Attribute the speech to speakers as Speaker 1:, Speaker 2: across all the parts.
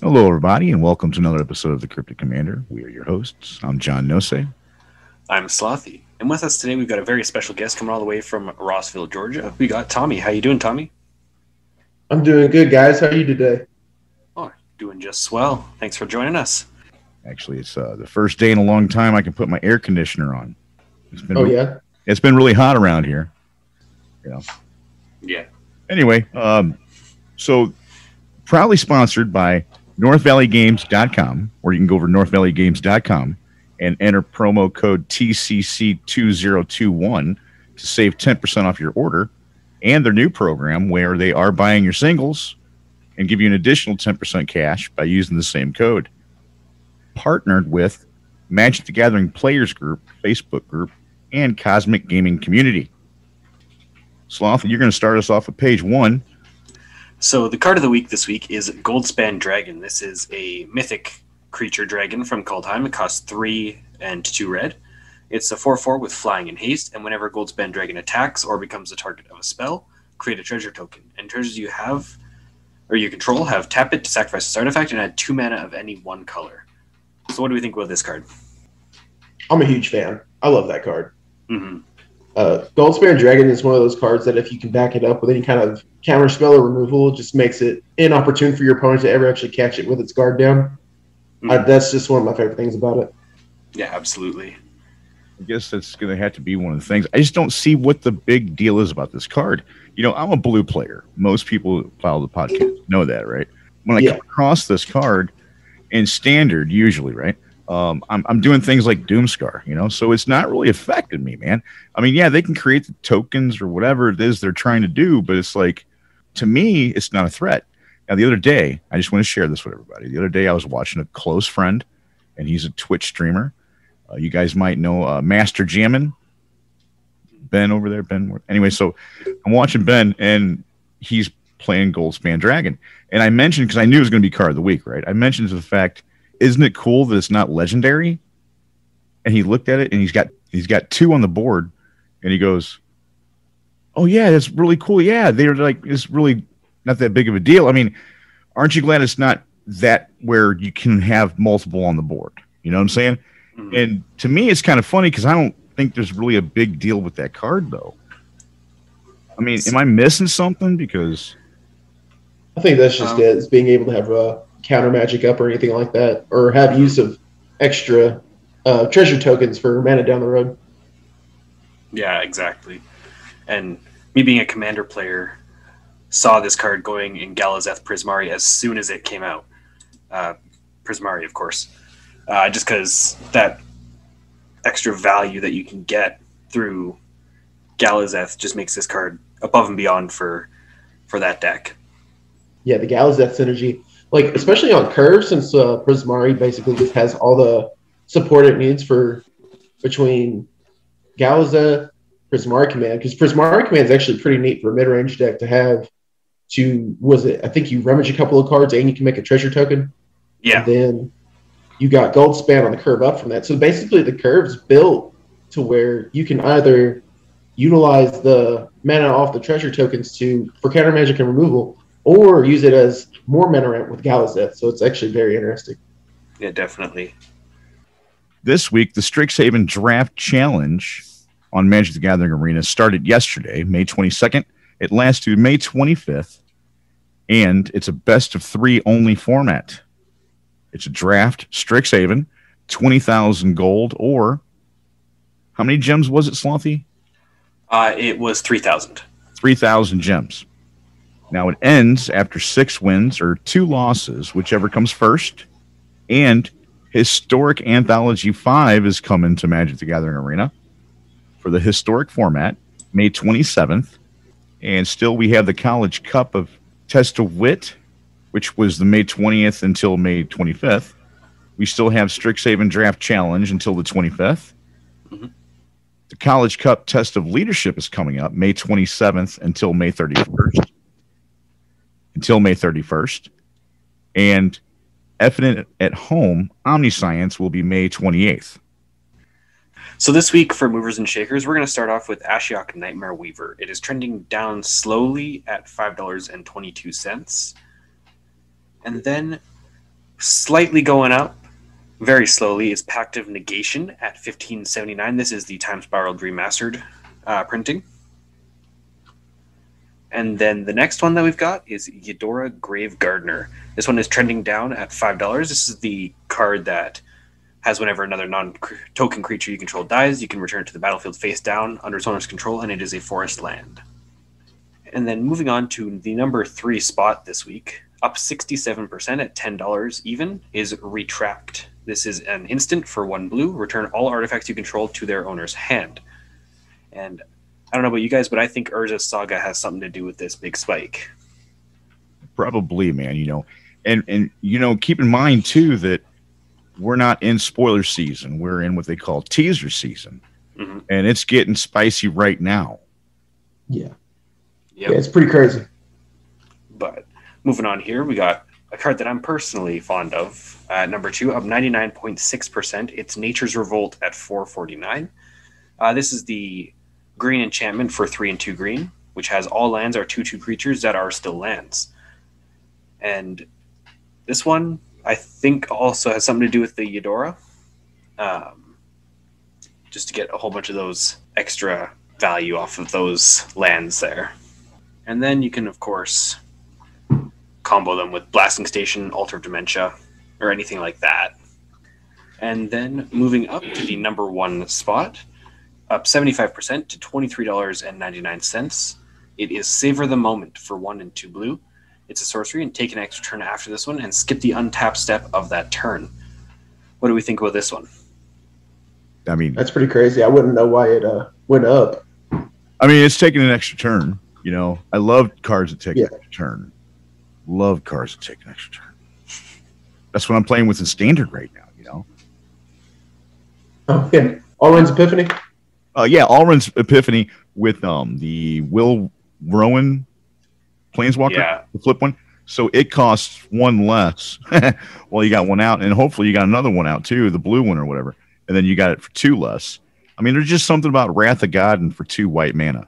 Speaker 1: Hello, everybody, and welcome to another episode of the Cryptic Commander. We are your hosts. I'm John Nose.
Speaker 2: I'm Slothy, and with us today we've got a very special guest coming all the way from Rossville, Georgia. We got Tommy. How you doing, Tommy?
Speaker 3: I'm doing good, guys. How are you today?
Speaker 2: Oh, doing just swell. Thanks for joining us.
Speaker 1: Actually, it's the first day in a long time I can put my air conditioner on. It's been
Speaker 3: Oh, yeah?
Speaker 1: it's been really hot around here. You know.
Speaker 2: Yeah.
Speaker 1: Anyway, so proudly sponsored by NorthValleyGames.com, or you can go over to NorthValleyGames.com and enter promo code TCC2021 to save 10% off your order, and their new program where they are buying your singles and give you an additional 10% cash by using the same code. Partnered with Magic the Gathering Players Group, Facebook group, and Cosmic Gaming Community. Sloth, you're going to start us off with page 1.
Speaker 2: So the card of the week this week is Goldspan Dragon. This is a mythic creature dragon from Kaldheim. It costs 3 and 2 red. It's a 4/4 with flying and haste, and whenever Goldspan Dragon attacks or becomes the target of a spell, create a treasure token. And treasures you have or you control have tap it to sacrifice this artifact and add 2 mana of any one color. So what do we think about this card?
Speaker 3: I'm a huge fan. I love that card.
Speaker 2: Mm-hmm.
Speaker 3: Goldspan Dragon is one of those cards that if you can back it up with any kind of counter spell or removal, it just makes it inopportune for your opponent to ever actually catch it with its guard down.
Speaker 2: Mm-hmm.
Speaker 3: That's just one of my favorite things about it.
Speaker 2: Yeah, absolutely.
Speaker 1: I guess that's going to have to be one of the things. I just don't see what the big deal is about this card. You know, I'm a blue player. Most people who follow the podcast know that, right? When I come across this card in standard, usually, right? I'm doing things like Doomscar, you know, so it's not really affecting me, man. I mean, yeah, they can create the tokens or whatever it is they're trying to do, but it's like, to me, it's not a threat. Now, the other day, I just want to share this with everybody. The other day, I was watching a close friend, and he's a Twitch streamer. You guys might know Master Jammin', Ben over there. Ben. Anyway, so I'm watching Ben, and he's playing Goldspan Dragon. And I mentioned, because I knew it was going to be card of the week, right? I mentioned the fact, isn't it cool that it's not legendary? And he looked at it, and he's got 2 on the board, and he goes, "Oh yeah, that's really cool. Yeah, they're like, it's really not that big of a deal. I mean, aren't you glad it's not that where you can have multiple on the board? You know what I'm saying?" Mm-hmm. And to me, it's kind of funny because I don't think there's really a big deal with that card, though. I mean, am I missing something? Because
Speaker 3: I think that's just it. It's being able to have counter magic up or anything like that, or have use of extra treasure tokens for mana down the road.
Speaker 2: Yeah, exactly. And me being a commander player, saw this card going in Galazeth Prismari as soon as it came out. Prismari, of course. Just because that extra value that you can get through Galazeth just makes this card above and beyond for that deck.
Speaker 3: Yeah, the Galazeth synergy. Like, especially on curve, since Prismari basically just has all the support it needs for between Galazeth, Prismari Command, because Prismari Command is actually pretty neat for a mid-range deck to have. I think you rummage a couple of cards and you can make a treasure token.
Speaker 2: Yeah.
Speaker 3: And then you got Goldspan on the curve up from that. So basically the curve's built to where you can either utilize the mana off the treasure tokens for counter magic and removal, or use it as more mana ramp with Galazeth. So it's actually very interesting.
Speaker 2: Yeah, definitely.
Speaker 1: This week, the Strixhaven Draft Challenge on Magic the Gathering Arena started yesterday, May 22nd. It lasts through May 25th, and it's a best-of-3 only format. It's a draft, Strixhaven, 20,000 gold, or how many gems was it, Slothy?
Speaker 2: It was 3,000.
Speaker 1: 3,000 gems. Now, it ends after 6 wins or 2 losses, whichever comes first. And Historic Anthology 5 is coming to Magic the Gathering Arena for the historic format, May 27th. And still, we have the College Cup of Test of Wit, which was the May 20th until May 25th. We still have Strixhaven Draft Challenge until the 25th. Mm-hmm. The College Cup Test of Leadership is coming up May 27th until May 31st. And Evident at Home Omniscience will be May 28th.
Speaker 2: So this week for Movers and Shakers, we're going to start off with Ashiok Nightmare Weaver. It is trending down slowly at $5.22. And then Slightly going up, very slowly, is Pact of Negation at $15.79. This is the Time Spiraled Remastered printing. And then the next one that we've got is Eudora Grave Gardener. This one is trending down at $5. This is the card that has whenever another non-token creature you control dies, you can return it to the battlefield face down under its owner's control, and it is a forest land. And then moving on to the number 3 spot this week, up 67% at $10 even, is Retract. This is an instant for 1 blue. Return all artifacts you control to their owner's hand. And I don't know about you guys, but I think Urza's Saga has something to do with this big spike.
Speaker 1: Probably, man. And keep in mind too that we're not in spoiler season. We're in what they call teaser season, and it's getting spicy right now.
Speaker 3: Yeah, yeah, it's pretty crazy.
Speaker 2: But moving on here, we got a card that I'm personally fond of. Number 2, up 99.6%. It's Nature's Revolt at $4.49. This is the green enchantment for 3 and 2 green, which has all lands are 2/2 creatures that are still lands. And this one, I think, also has something to do with the Eudora, just to get a whole bunch of those extra value off of those lands there. And then you can, of course, combo them with Blasting Station, Altar of Dementia, or anything like that. And then moving up to the number 1 spot, up 75% to $23.99. It is Savor the Moment for 1 and 2 blue. It's a sorcery, and take an extra turn after this one and skip the untap step of that turn. What do we think about this one?
Speaker 1: I mean,
Speaker 3: that's pretty crazy. I wouldn't know why it went up.
Speaker 1: I mean, it's taking an extra turn. I love cards that take an extra turn. Love cards that take an extra turn. That's what I'm playing with in Standard right now.
Speaker 3: Oh yeah, Allrun's Epiphany.
Speaker 1: Allrun's Epiphany with the Will Rowan Planeswalker, the flip one. So it costs 1 less. Well, you got 1 out, and hopefully you got another 1 out too, the blue one or whatever. And then you got it for 2 less. I mean, there's just something about Wrath of God and for 2 white mana.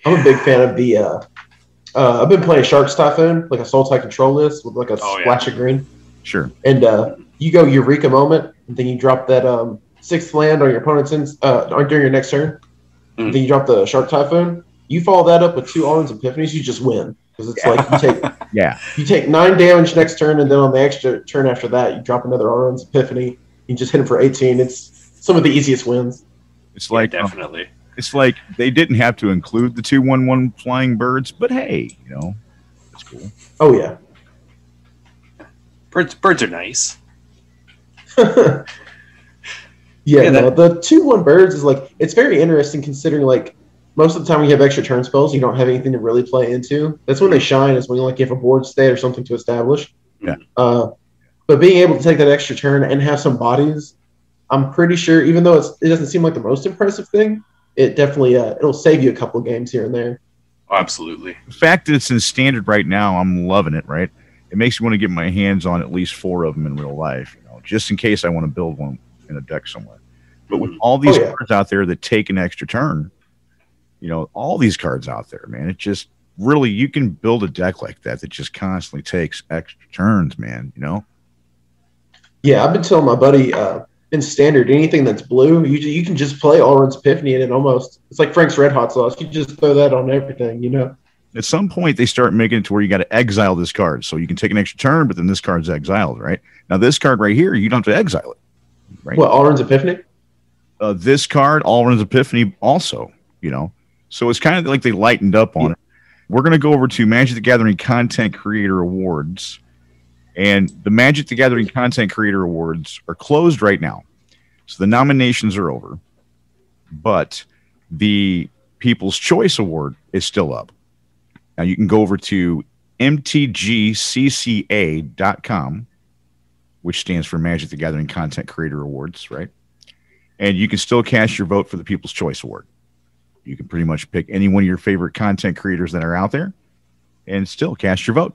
Speaker 3: I'm a big fan of the. I've been playing Shark's Typhoon, like a Soul Tie control list with like a splash of green.
Speaker 1: Sure.
Speaker 3: And you go Eureka Moment, and then you drop that 6th land on your opponent's during your next turn. And then you drop the Shark Typhoon. You follow that up with 2 Allrun's Epiphanies, you just win. Because it's like you take 9 damage next turn, and then on the extra turn after that, you drop another Allrun's Epiphany. You just hit him for 18. It's some of the easiest wins.
Speaker 1: It's like
Speaker 2: definitely.
Speaker 1: It's like they didn't have to include the 2/1/1 flying birds, but hey, that's cool.
Speaker 3: Oh yeah,
Speaker 2: birds are nice.
Speaker 3: The 2/1 birds is like, it's very interesting considering like most of the time when you have extra turn spells, you don't have anything to really play into. That's when they shine, is when you have a board state or something to establish.
Speaker 1: Yeah.
Speaker 3: But being able to take that extra turn and have some bodies, I'm pretty sure, even though it doesn't seem like the most impressive thing, it definitely it'll save you a couple of games here and there.
Speaker 2: Oh, absolutely.
Speaker 1: The fact that it's in Standard right now, I'm loving it. Right, it makes me want to get my hands on at least 4 of them in real life, just in case I want to build one in a deck somewhere. But with all these cards out there that take an extra turn, all these cards out there, man, it just really, you can build a deck like that just constantly takes extra turns, man.
Speaker 3: Yeah, I've been telling my buddy. In Standard, anything that's blue, you can just play Allrun's Epiphany, and it's like Frank's Red Hot Sauce. You just throw that on everything,
Speaker 1: At some point, they start making it to where you got to exile this card, so you can take an extra turn, but then this card's exiled, right? Now, this card right here, you don't have to exile it, right?
Speaker 3: What, Allrun's Epiphany?
Speaker 1: This card, Allrun's Epiphany, also, So it's kind of like they lightened up on it. We're going to go over to Magic the Gathering Content Creator Awards. And the Magic the Gathering Content Creator Awards are closed right now. So the nominations are over. But the People's Choice Award is still up. Now you can go over to MTGCCA.com, which stands for Magic the Gathering Content Creator Awards, right? And you can still cast your vote for the People's Choice Award. You can pretty much pick any one of your favorite content creators that are out there and still cast your vote.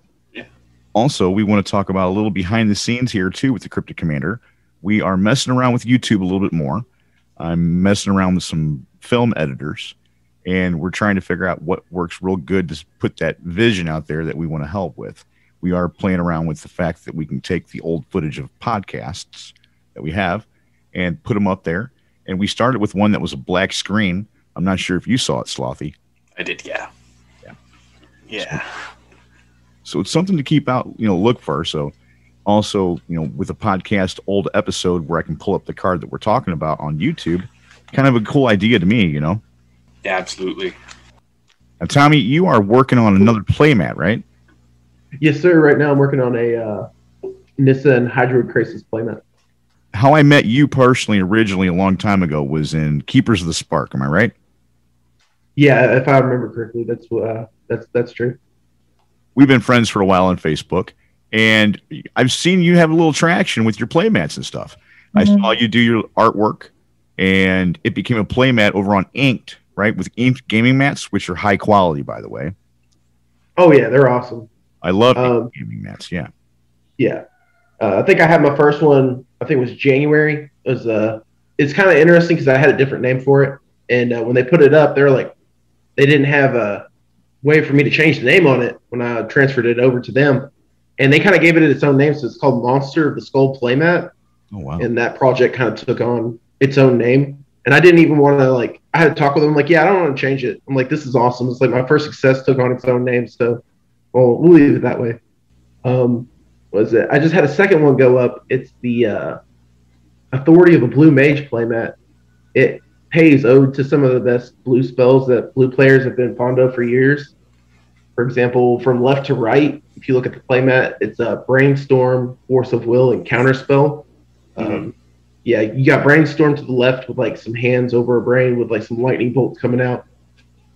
Speaker 1: Also, we want to talk about a little behind the scenes here, too, with the Cryptic Commander. We are messing around with YouTube a little bit more. I'm messing around with some film editors, and we're trying to figure out what works real good to put that vision out there that we want to help with. we are playing around with the fact that we can take the old footage of podcasts that we have and put them up there. And we started with one that was a black screen. I'm not sure if you saw it, Slothy.
Speaker 2: I did, yeah. Yeah.
Speaker 1: So it's something to keep out, look for. So also, with a podcast old episode where I can pull up the card that we're talking about on YouTube, kind of a cool idea to me,
Speaker 2: Yeah, absolutely.
Speaker 1: Now, Tommy, you are working on another playmat, right?
Speaker 3: Yes, sir. Right now I'm working on a Nissan Hydro Crisis playmat.
Speaker 1: How I met you personally originally a long time ago was in Keepers of the Spark. Am I right?
Speaker 3: Yeah, if I remember correctly, that's true.
Speaker 1: We've been friends for a while on Facebook, and I've seen you have a little traction with your playmats and stuff. I saw you do your artwork, and it became a playmat over on Inked, right? With Inked gaming mats, which are high quality, by the way.
Speaker 3: Oh yeah, they're awesome.
Speaker 1: I love gaming mats. Yeah.
Speaker 3: Yeah. I think I had my first one. I think it was January. It was it's kind of interesting because I had a different name for it, and when they put it up, they're like, they didn't have a way for me to change the name on it when I transferred it over to them, and they kind of gave it its own name, so it's called Monster of the Skull Playmat.
Speaker 1: Oh wow!
Speaker 3: And that project kind of took on its own name, and I didn't even want to I had to talk with them. Yeah, I don't want to change it. I'm like, this is awesome. It's like my first success took on its own name, so we'll leave it that way. Was it? I just had a second one go up. It's the Authority of a Blue Mage playmat. It pays ode to some of the best blue spells that blue players have been fond of for years. For example, from left to right, if you look at the playmat, it's a Brainstorm, Force of Will, and Counterspell. Yeah, you got Brainstorm to the left with some hands over a brain with some lightning bolts coming out.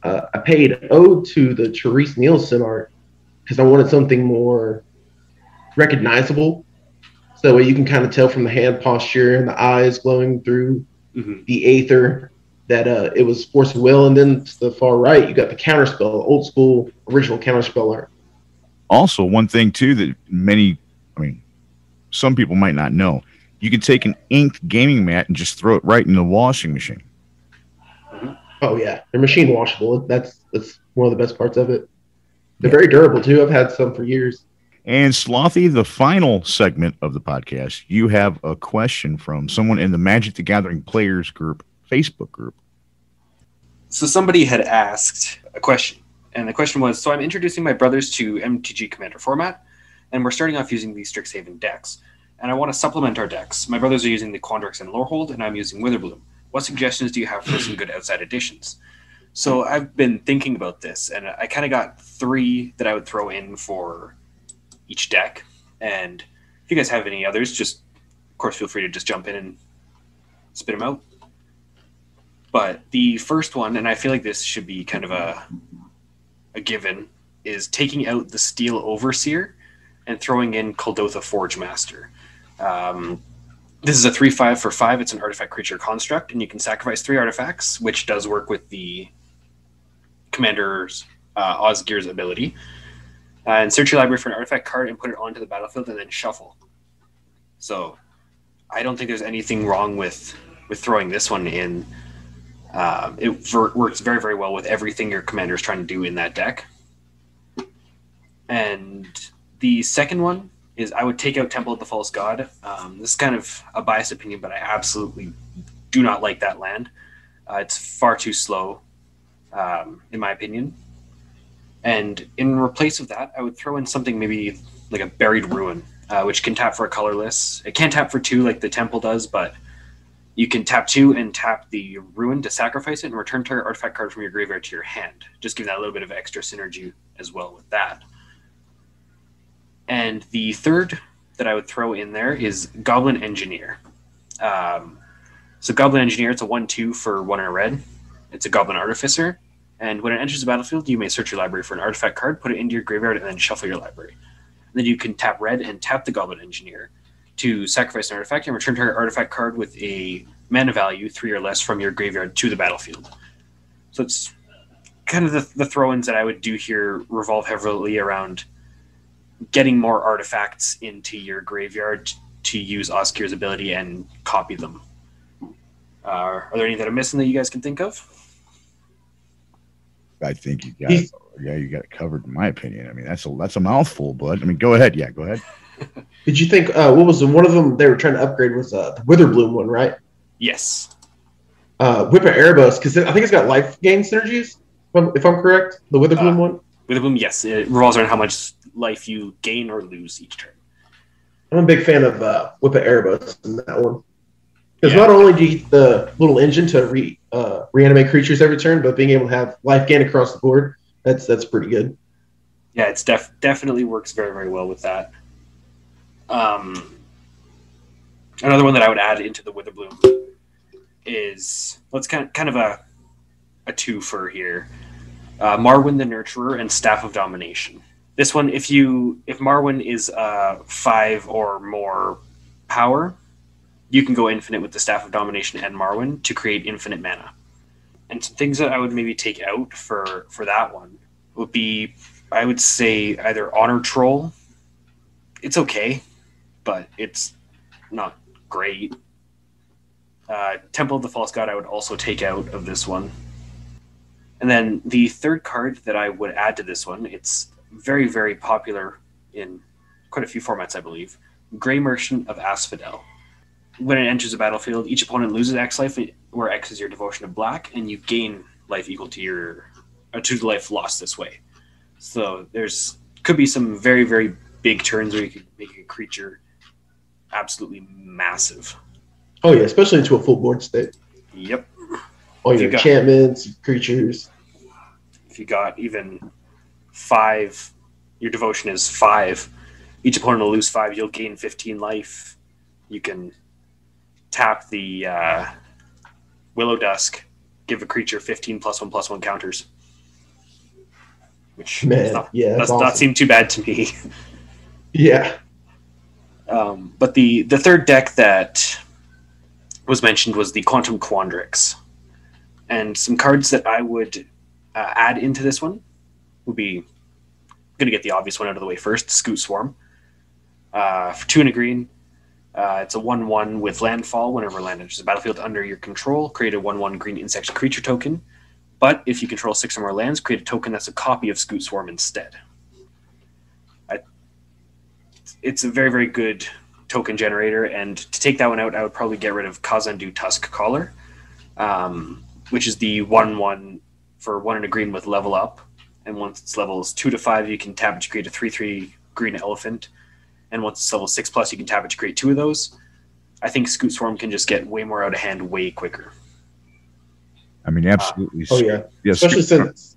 Speaker 3: I paid ode to the Therese Nielsen art because I wanted something more recognizable, so you can kind of tell from the hand posture and the eyes glowing through the aether that it was Force of Will. And then to the far right, you got the Counterspell, old school original Counterspell art.
Speaker 1: Also, one thing too that some people might not know, you can take an inked gaming mat and just throw it right in the washing machine.
Speaker 3: Oh yeah, they're machine washable. That's one of the best parts of it. They're very durable too. I've had some for years.
Speaker 1: And Slothy, the final segment of the podcast, you have a question from someone in the Magic the Gathering Players group, Facebook group.
Speaker 2: So somebody had asked a question, and the question was, so I'm introducing my brothers to MTG Commander format, and we're starting off using these Strixhaven decks, and I want to supplement our decks. My brothers are using the Quandrix and Lorehold, and I'm using Witherbloom. What suggestions do you have for some good outside additions? So I've been thinking about this, and I kind of got 3 that I would throw in for each deck, and if you guys have any others, just of course feel free to just jump in and spit them out. But the first one, and I feel like this should be kind of a given, is taking out the Steel Overseer and throwing in Kuldotha Forge Master. This is a 3/5 for 5. It's an artifact creature construct, and you can sacrifice 3 artifacts, which does work with the commander's Osgir's ability. And search your library for an artifact card and put it onto the battlefield and then shuffle. So I don't think there's anything wrong with throwing this one in. It works very, very well with everything your commander is trying to do in that deck. And the second one is I would take out Temple of the False God. This is kind of a biased opinion, but I absolutely do not like that land. It's far too slow, in my opinion. And in replace of that, I would throw in something maybe like a Buried Ruin, which can tap for a colorless. It can't tap for 2 like the Temple does, but you can tap 2 and tap the Ruin to sacrifice it and return target artifact card from your graveyard to your hand. Just give that a little bit of extra synergy as well with that. And the third that I would throw in there is Goblin Engineer. So Goblin Engineer, it's a 1/2 for 1 and a red. It's a Goblin Artificer. And when it enters the battlefield, you may search your library for an artifact card, put it into your graveyard, and then shuffle your library. And then you can tap red and tap the Goblin Engineer to sacrifice an artifact and return target artifact card with a mana value 3 or less from your graveyard to the battlefield. So it's kind of the throw-ins that I would do here revolve heavily around getting more artifacts into your graveyard to use Osgir's ability and copy them. Are there any that I'm missing that you guys can think of?
Speaker 1: I think you got it. Yeah, you got it covered, in my opinion. I mean, that's a mouthful, bud. I mean, go ahead. Yeah, go ahead.
Speaker 3: Did you think what was one of them they were trying to upgrade was the Witherbloom one, right?
Speaker 2: Yes.
Speaker 3: Whip of Erebus, because I think it's got life gain synergies. If I'm correct, the Witherbloom one.
Speaker 2: Witherbloom, yes, it revolves around how much life you gain or lose each turn.
Speaker 3: I'm a big fan of Whip of Erebus in that one. Because not only do you get the little engine to reanimate creatures every turn, but being able to have life gain across the board, that's pretty good.
Speaker 2: Yeah, it's definitely works very, very well with that. Another one that I would add into the Witherbloom is kind of a twofer here. Marwyn the Nurturer and Staff of Domination. This one, if Marwyn is 5 or more power, you can go infinite with the Staff of Domination and Marwyn to create infinite mana. And some things that I would maybe take out for that one would be, I would say, either Honor Troll. It's okay, but it's not great. Temple of the False God I would also take out of this one. And then the third card that I would add to this one, it's very, very popular in quite a few formats, I believe. Grey Merchant of Asphodel. When it enters the battlefield, each opponent loses X life, where X is your devotion of black, and you gain life equal to the life lost this way. So could be some very, very big turns where you could make a creature absolutely massive.
Speaker 3: Oh yeah, especially into a full board state.
Speaker 2: Yep.
Speaker 3: All your enchantments, creatures.
Speaker 2: If you got even 5, your devotion is 5. Each opponent will lose 5. You'll gain 15 life. You can tap the Willow Dusk, give a creature 15 +1/+1 counters. Which does not seem too bad to me.
Speaker 3: Yeah.
Speaker 2: But the third deck that was mentioned was the Quantum Quandrix. And some cards that I would add into this one would be, I'm going to get the obvious one out of the way first, Scoot Swarm. For 2 and a green, it's a 1/1 with landfall. Whenever land enters the battlefield under your control, create a 1/1 green insect creature token. But if you control 6 or more lands, create a token that's a copy of Scoot Swarm instead. It's a very, very good token generator, and to take that one out, I would probably get rid of Kazandu Tusk Collar, which is the 1/1 for 1 and a green with level up. And once its levels 2 to 5, you can tap it to create a 3/3 green elephant. And once it's level 6+, you can tap it to create 2 of those. I think Scoot Swarm can just get way more out of hand way quicker.
Speaker 1: I mean, absolutely.
Speaker 3: Especially since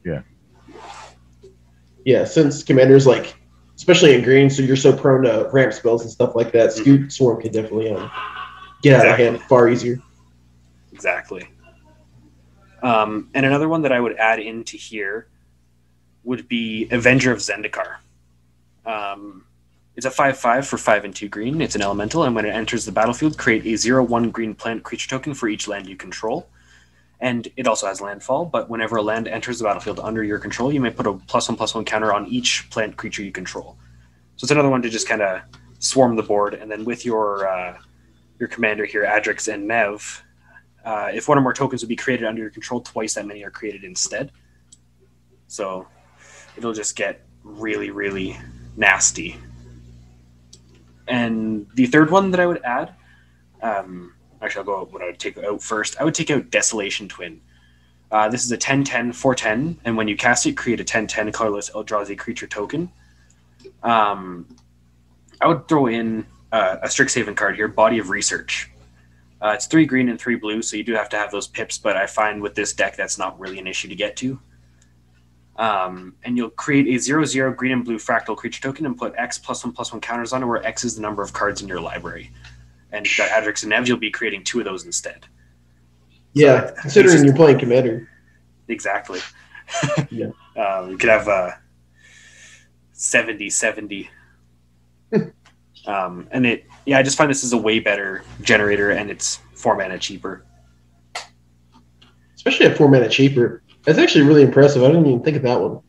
Speaker 3: Commander's like, especially in green, so you're so prone to ramp spells and stuff like that. Scoot Swarm can definitely get out of hand far easier.
Speaker 2: Exactly. And another one that I would add into here would be Avenger of Zendikar. It's a 5/5 for 5 and 2 green. It's an elemental, and when it enters the battlefield, create a 0/1 green plant creature token for each land you control. And it also has landfall, but whenever a land enters the battlefield under your control, you may put a +1/+1 counter on each plant creature you control. So it's another one to just kind of swarm the board, and then with your commander here, Adrix and Nev, if one or more tokens would be created under your control, twice that many are created instead. So it'll just get really, really nasty. And the third one that I would add, actually I'll go what I would take out first. I would take out Desolation Twin. This is a 10/10, 4/10, and when you cast it, create a 10/10 colorless Eldrazi creature token. I would throw in a Strixhaven card here, Body of Research. It's 3 green and 3 blue, so you do have to have those pips, but I find with this deck that's not really an issue to get to. And you'll create a 0/0 green and blue fractal creature token and put X +1/+1 counters on it, where X is the number of cards in your library. And if you've got Adrix and Nev, you'll be creating 2 of those instead.
Speaker 3: Yeah, so considering you're playing Commander.
Speaker 2: Exactly.
Speaker 3: Yeah.
Speaker 2: You could have 70/70. And I just find this is a way better generator, and it's 4 mana cheaper.
Speaker 3: Especially at 4 mana cheaper. That's actually really impressive. I didn't even think of that one.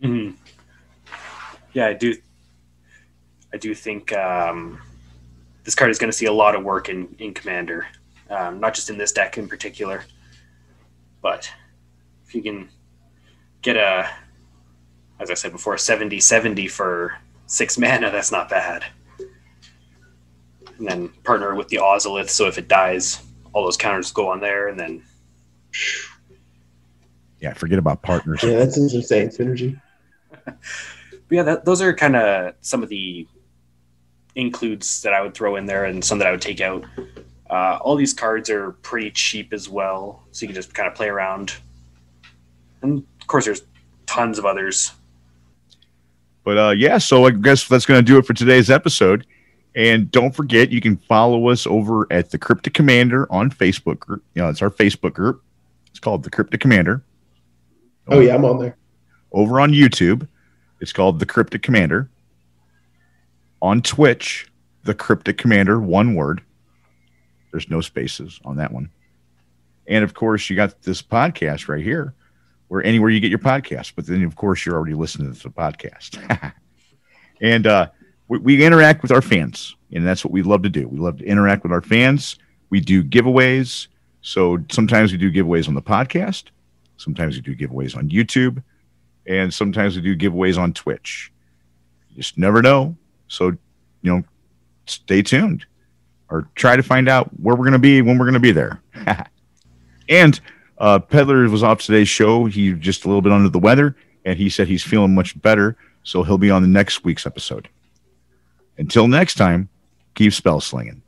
Speaker 2: Mm-hmm. Yeah, I do think this card is going to see a lot of work in Commander, not just in this deck in particular. But if you can get a as I said before, 70/70 for 6 mana. That's not bad. And then partner with the Ozolith, so if it dies, all those counters go on there, and then...
Speaker 1: Yeah, forget about partners.
Speaker 3: Yeah, that's insane synergy.
Speaker 2: But yeah, those are kind of some of the includes that I would throw in there and some that I would take out. All these cards are pretty cheap as well, so you can just kind of play around. And, of course, there's tons of others.
Speaker 1: But, yeah, so I guess that's going to do it for today's episode. And don't forget, you can follow us over at the Cryptic Commander on Facebook group. You know, it's our Facebook group. It's called the Cryptic Commander.
Speaker 3: Oh, yeah, I'm on there.
Speaker 1: Over on YouTube, it's called the Cryptic Commander. On Twitch, the Cryptic Commander, one word. There's no spaces on that one. And, of course, you got this podcast right here, where anywhere you get your podcast. But then, of course, you're already listening to the podcast. And we interact with our fans, and that's what we love to do. We love to interact with our fans. We do giveaways. So sometimes we do giveaways on the podcast. Sometimes we do giveaways on YouTube. And sometimes we do giveaways on Twitch. You just never know. So, stay tuned or try to find out where we're going to be when we're going to be there. And Peddler was off today's show. He's just a little bit under the weather, and he said he's feeling much better. So he'll be on the next week's episode. Until next time, keep spell slinging.